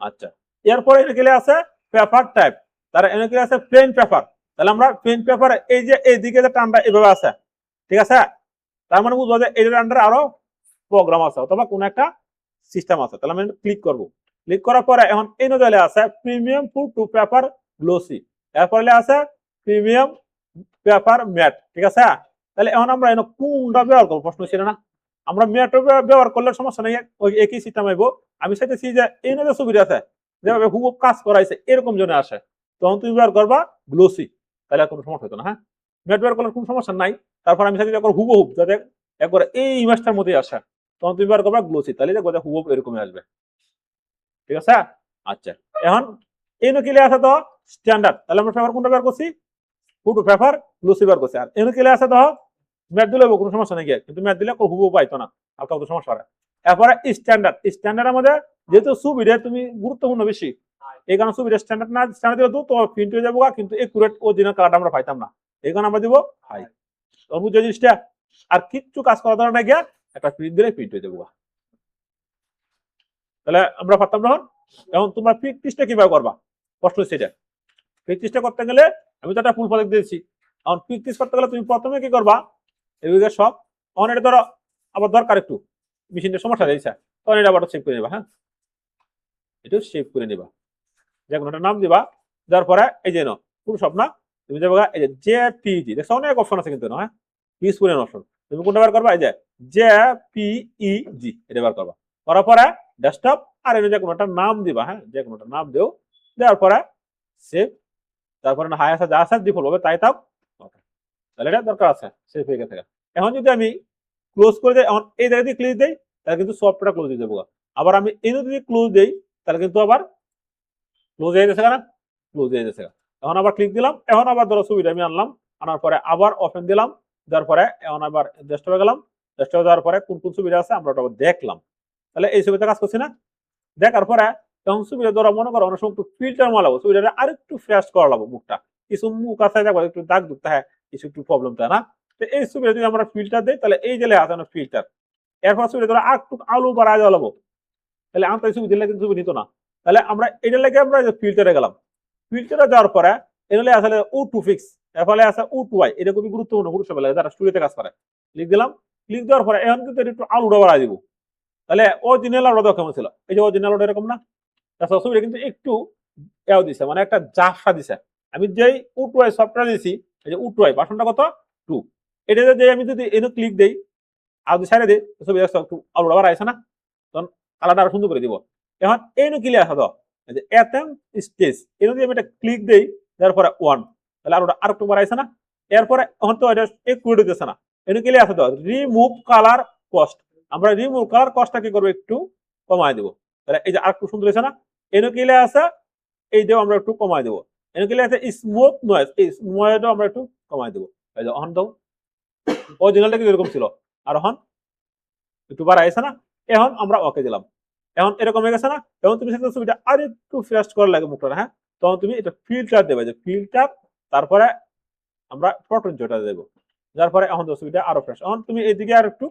আচ্ছা এরপরে এদিকে আছে পেপার টাইপ তার এদিকে আছে প্লেন পেপার তাহলে আমরা প্লেন পেপার এই যে এইদিকে যে টানটা এভাবে আছে ঠিক আছে তার মানে বুঝবো যে এটার আন্ডারে আরো প্রোগ্রাম আছে অথবা কোন একটা সিস্টেম আছে তাহলে আমি ক্লিক করব ক্লিক করার পরে এখন এই নজলে আছে প্রিমিয়াম টু পেপার গ্লোসি এরপরে আছে প্রিমিয়াম পেপার ম্যাট ঠিক আছে তাহলে এখন আমরা কোনটা ব্যবহার করবো প্রশ্ন ছিল না আমরা ম্যাট ব্যবহার করলে সমস্যা নেই ওই একই সিস্টেম আইব আমি চাইতেছি যে এই যে সুবিধা আছে যেভাবে হুব কাজ করাইছে এরকম জন্য আসে তখন তুমি ব্যবহার করবা গ্লোসি তাহলে কোনো সমস্যা হতো না হ্যাঁ ম্যাট ব্যবহার করলে কোনো সমস্যা নাই তারপর আমি চাইছি হুবহুব যাতে একবার এই ইমেজটার মধ্যে আসে তখন তুমি ব্যবহার করবা গ্লোসি তাহলে হুবহুব এরকমই আসবে ঠিক আছে আচ্ছা এখন এই নকিলে আছে তো স্ট্যান্ডার্ড তাহলে আমরা পেপার কোনটা ব্যবহার করছি ফুটো পেপার গ্লোসি ব্যবহার করছি আর এই নকিলে আছে তো ম্যাট দিলে কোনো সমস্যা নেই কিন্তু ম্যাট দিলে হুবহুব পাইতো না হালকা তো সমস্যা হয় এরপরে স্ট্যান্ডার্ড আমাদের যেহেতু সুবিধা তুমি গুরুত্বপূর্ণ বেশি এই কারণে সুবিধা স্ট্যান্ডার্ড না স্ট্যান্ডার্ড দিলে তো প্রিন্ট হয়ে যাবো কিন্তু একুরেট অরিজিনাল কালারটা আমরা পাইতাম না এই কারণে আমরা দিব হাই তো বুঝছো জিনিসটা আর কিচ্ছু কাজ করা দরকার নাই গিয়া একটা প্রিন্ট দিলে প্রিন্ট হয়ে যাবো তাহলে আমরা পারতাম না এখন তোমরা প্র্যাকটিসটা কিভাবে করবা প্রশ্ন সেটা প্র্যাকটিসটা করতে গেলে আমি তো একটা ফুল প্রজেক্ট দিয়েছি এখন প্র্যাকটিস করতে গেলে তুমি প্রথমে কি করবা এদিকে সব তখন এটা ধরো আবার দরকার একটু মেশিনের সমস্যা দিয়েছে তখন এটা আবার সেভ করে নেবা হ্যাঁ এটা সেভ করে নেবা যে কোনো একটা নাম দিবা যার পরে এই যে পুরো সব না তুমি যাবে এই যে জেপিইজি দেখছো অনেক অপশন আছে কিন্তু হ্যাঁ পিসফুল অপশন তুমি কোনটা ব্যবহার করবা এই যে জেপিইজি এটা ব্যবহার করবা করার পরে ডেস্কটপ আর এর যে কোনো একটা নাম দিবা হ্যাঁ যে কোনো একটা নাম দিও দেওয়ার পরে সেভ তারপরে হাই আছে যা আছে ডিফল্ট হবে তাই থাক তাহলে এটা দরকার আছে সেভ হয়ে গেছে এখন যদি আমি ক্লোজ করে দিই এখন এই জায়গা দিয়ে ক্লিক দিই তাহলে কিন্তু সফটওয়্যার ক্লোজ দিয়ে দেবো আবার আমি এই যদি ক্লোজ দিই তাহলে কিন্তু আবার ক্লোজ হয়ে গেছে না ক্লোজ হয়ে গেছে এখন আবার ক্লিক দিলাম এখন আবার ধরো সুবিধা আমি আনলাম আনার পরে আবার ওপেন দিলাম যার পরে এখন আবার ডেস্কটপে গেলাম রেস্টে যাওয়ার পরে কোন কোন সুবিধা আছে আমরা ওটা দেখলাম। তাহলে এই ছবিতে কাজ করছি না? দেখার পরে তখন সুবিধা ধরা মনে করো অনেক সময় একটু ফিল্টার মালাবো, সুবিধাটা আর একটু ফ্রেশ করা লাগবো মুখটা, কিছু মুখ আছে দেখো একটু দাগ দুঃখতে হয়, কিছু একটু প্রবলেম তাই না? তো এই সুবিধা যদি আমরা ফিল্টার দিই তাহলে এই যে আছে না ফিল্টার, এরপর সুবিধা ধরো আর একটু আলু বা রাজা লাবো, তাহলে আমরা ছবি দিলে কিন্তু ছবি নিত না। তাহলে আমরা এটা লেগে আমরা ফিল্টারে গেলাম, ফিল্টারে যাওয়ার পরে এটা আসলে ও টু ফিক্স, এর ফলে আছে ও টু আই, এটা খুবই গুরুত্বপূর্ণ পুরুষ বেলা যারা স্টুডিওতে কাজ করে। লিখ দিলাম, ক্লিক দেওয়ার পরে এখন কিন্তু একটু আলুটা বাড়াই দিব, তাহলে অরিজিনাল আলুটা কেমন ছিল, এই যে অরিজিনাল আলুটা এরকম না, তাছাড়া ছবিটা কিন্তু একটু এও দিছে মানে একটা জাফা দিছে। আমি যেই ও টু আই সফটওয়্যার দিছি, এই যে ও টু আই ভার্সনটা কত 2, এটা যে আমি যদি এনে ক্লিক দেই আর যদি সাইডে দিই ছবি একটু আলুটা বাড়াইছে না, তখন কালারটা আরো সুন্দর করে দিব। এখন এই ক্লিয়ার হতো যে এতএম স্টেজ এই যদি আমি এটা ক্লিক দেই তারপরে 1, তাহলে আরোটা আর একটু বাড়াইছে না, এরপরে এখন তো এটা একটু দিতেছে না, এটা ক্লিয়ার হতো রিমুভ কালার কস্ট, আমরা রিমুভ কালার কস্টটা কি করব একটু কমায় দেব, তাহলে এই যে আর একটু সুন্দর হয়েছে না, এনে ক্লিয়ার আছে, এইটাও আমরা একটু কমায় দেব, এনে ক্লিয়ার আছে স্মুথ নয়েজ, এই নয়েজটাও আমরা একটু কমায় দেব, এই যে অন দাও অরিজিনালটা কি এরকম ছিল আর এখন একটু বাড়াইছে না, এখন আমরা ওকে দিলাম, এখন এরকম হয়ে গেছে না, এখন তুমি সেটা ছবিটা আর একটু ফ্রেশ করা লাগে মুখটা, হ্যাঁ তখন তুমি এটা ফিল্টার দেবে, যে ফিল্টার তারপরে আমরা প্রোটন যেটা দেবো, যার পরে এখন ছবিটা আরো ফ্রেশ, এখন তুমি এইদিকে আর একটু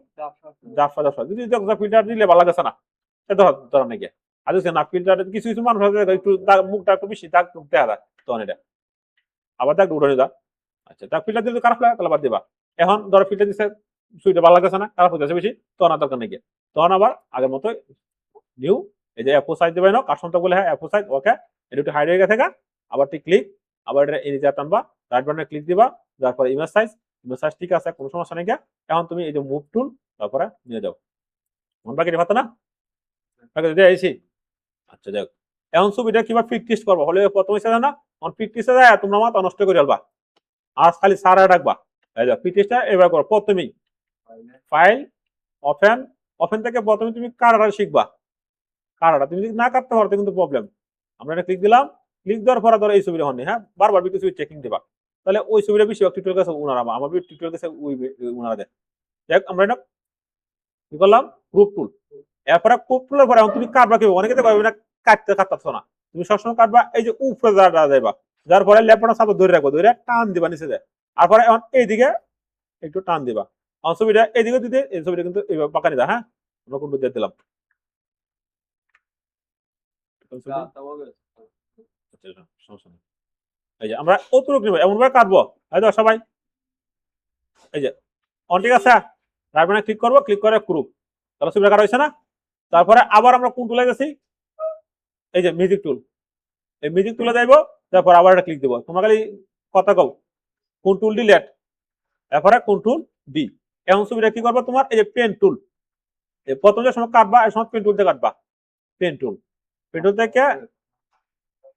জাফা জাফা যদি ফিল্টার দিলে ভালো লাগছে না, এটা ধরা নাকি আর না ফিল্টার কিছু কিছু মানুষ একটু মুখটা একটু বেশি দাগ দেখা যায়, তখন এটা আবার দাগ উঠে যা, আচ্ছা দাগ ফিল্টার দিলে খারাপ লাগে তাহলে বাদ দিবা, এখন ধরো ফিল্টার দিচ্ছে ছবিটা ভালো লাগছে না, খারাপ হচ্ছে বেশি, তখন আর দরকার নাকি, তখন আবার আগের মতো নিউ এই যে এফও সাইজ দেবে না কাস্টমটা বলে হ্যাঁ এফও সাইজ ওকে, এটা একটু হাইড হয়ে গেছে আবার ঠিক ক্লিক, আবার এটা এই যে টানবা রাইট বাটনে ক্লিক দিবা, তারপরে ইমেজ সাইজ ঠিক আছে কোনো সমস্যা নেই, এখন তুমি এই যে মুভ টুল তারপরে নিয়ে যাও, মন বাকি ভাত না বাকি দিয়ে আইছি, আচ্ছা যাক এখন ছবিটা কিভাবে ফিট টেস্ট করবো হলে প্রথমে সেটা না অন ফিট টেস্টে যায় তোমরা মাথা নষ্ট করে আলবা, আজ খালি সারা রাখবা, এই যে ফিট টেস্টটা এবার করো, প্রথমেই ফাইল ওপেন, ওপেন থেকে প্রথমে তুমি কারাটা শিখবা, কারাটা তুমি যদি না কাটতে পারো কিন্তু প্রবলেম, আমরা এটা ক্লিক দিলাম, ক্লিক দেওয়ার পরে ধরো এই ছবিটা হয়নি, হ্যাঁ বারবার বিকজ চেকিং দিবা, তাহলে ওই ছবিটা বেশি টিউটোরিয়াল কাছে উনারা আমার টিউটোরিয়াল কাছে ওই উনারা দেয়, দেখ আমরা এটা কি করলাম গ্রুপ টুল, এরপরে গ্রুপ টুলের পরে তুমি কাটবা কি অনেকে দেখো না কাটতে কাটতেছ না, তুমি সবসময় কাটবা এই যে উপরে যাবা, যার পরে লেপটা সাপোর্ট ধরে রাখবো, ধরে টান দিবা নিচে যায়, তারপরে এখন এইদিকে একটু টান দিবা, আমার ছবিটা এইদিকে দিতে এই ছবিটা কিন্তু এইভাবে পাকা নিবা, হ্যাঁ আমরা কোন দিয়ে দিলাম এই যে আমরা অতটুক নিব এমন ভাবে কাটবো, এই তো সবাই এই যে অন ঠিক আছে, রাইট বাটনে ক্লিক করবো, ক্লিক করে গ্রুপ, তাহলে ছবিটা কাটা হয়েছে না, তারপরে আবার আমরা কোন টুলে গেছি এই যে মিউজিক টুল, এই মিউজিক টুলে যাইবো, তারপর আবার একটা ক্লিক দেবো, তোমরা খালি কথা কও কোন টুল ডিলেট, তারপরে কোন টুল ডি, এমন ছবিটা কি করবো তোমার এই যে পেন টুল, প্রথম যে সময় কাটবা এই সময় পেন টুল দিয়ে কাটবা, পেন টুল থেকে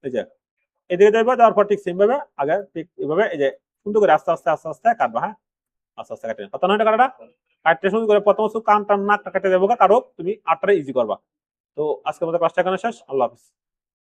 এই যে এদিকে যাইবা, যাওয়ার পর ঠিক সেম ভাবে আগে ঠিক এইভাবে এই যে সুন্দর করে আস্তে আস্তে আস্তে আস্তে কাটবা, হ্যাঁ আস্তে আস্তে কাটে কত নয় টাকাটা কাটতে শুরু করে প্রথম কান টান নাক কাটে যাবো, কারো তুমি আটটা ইজি করবা। তো আজকের মতো ক্লাসটা এখানে শেষ, আল্লাহ হাফিজ।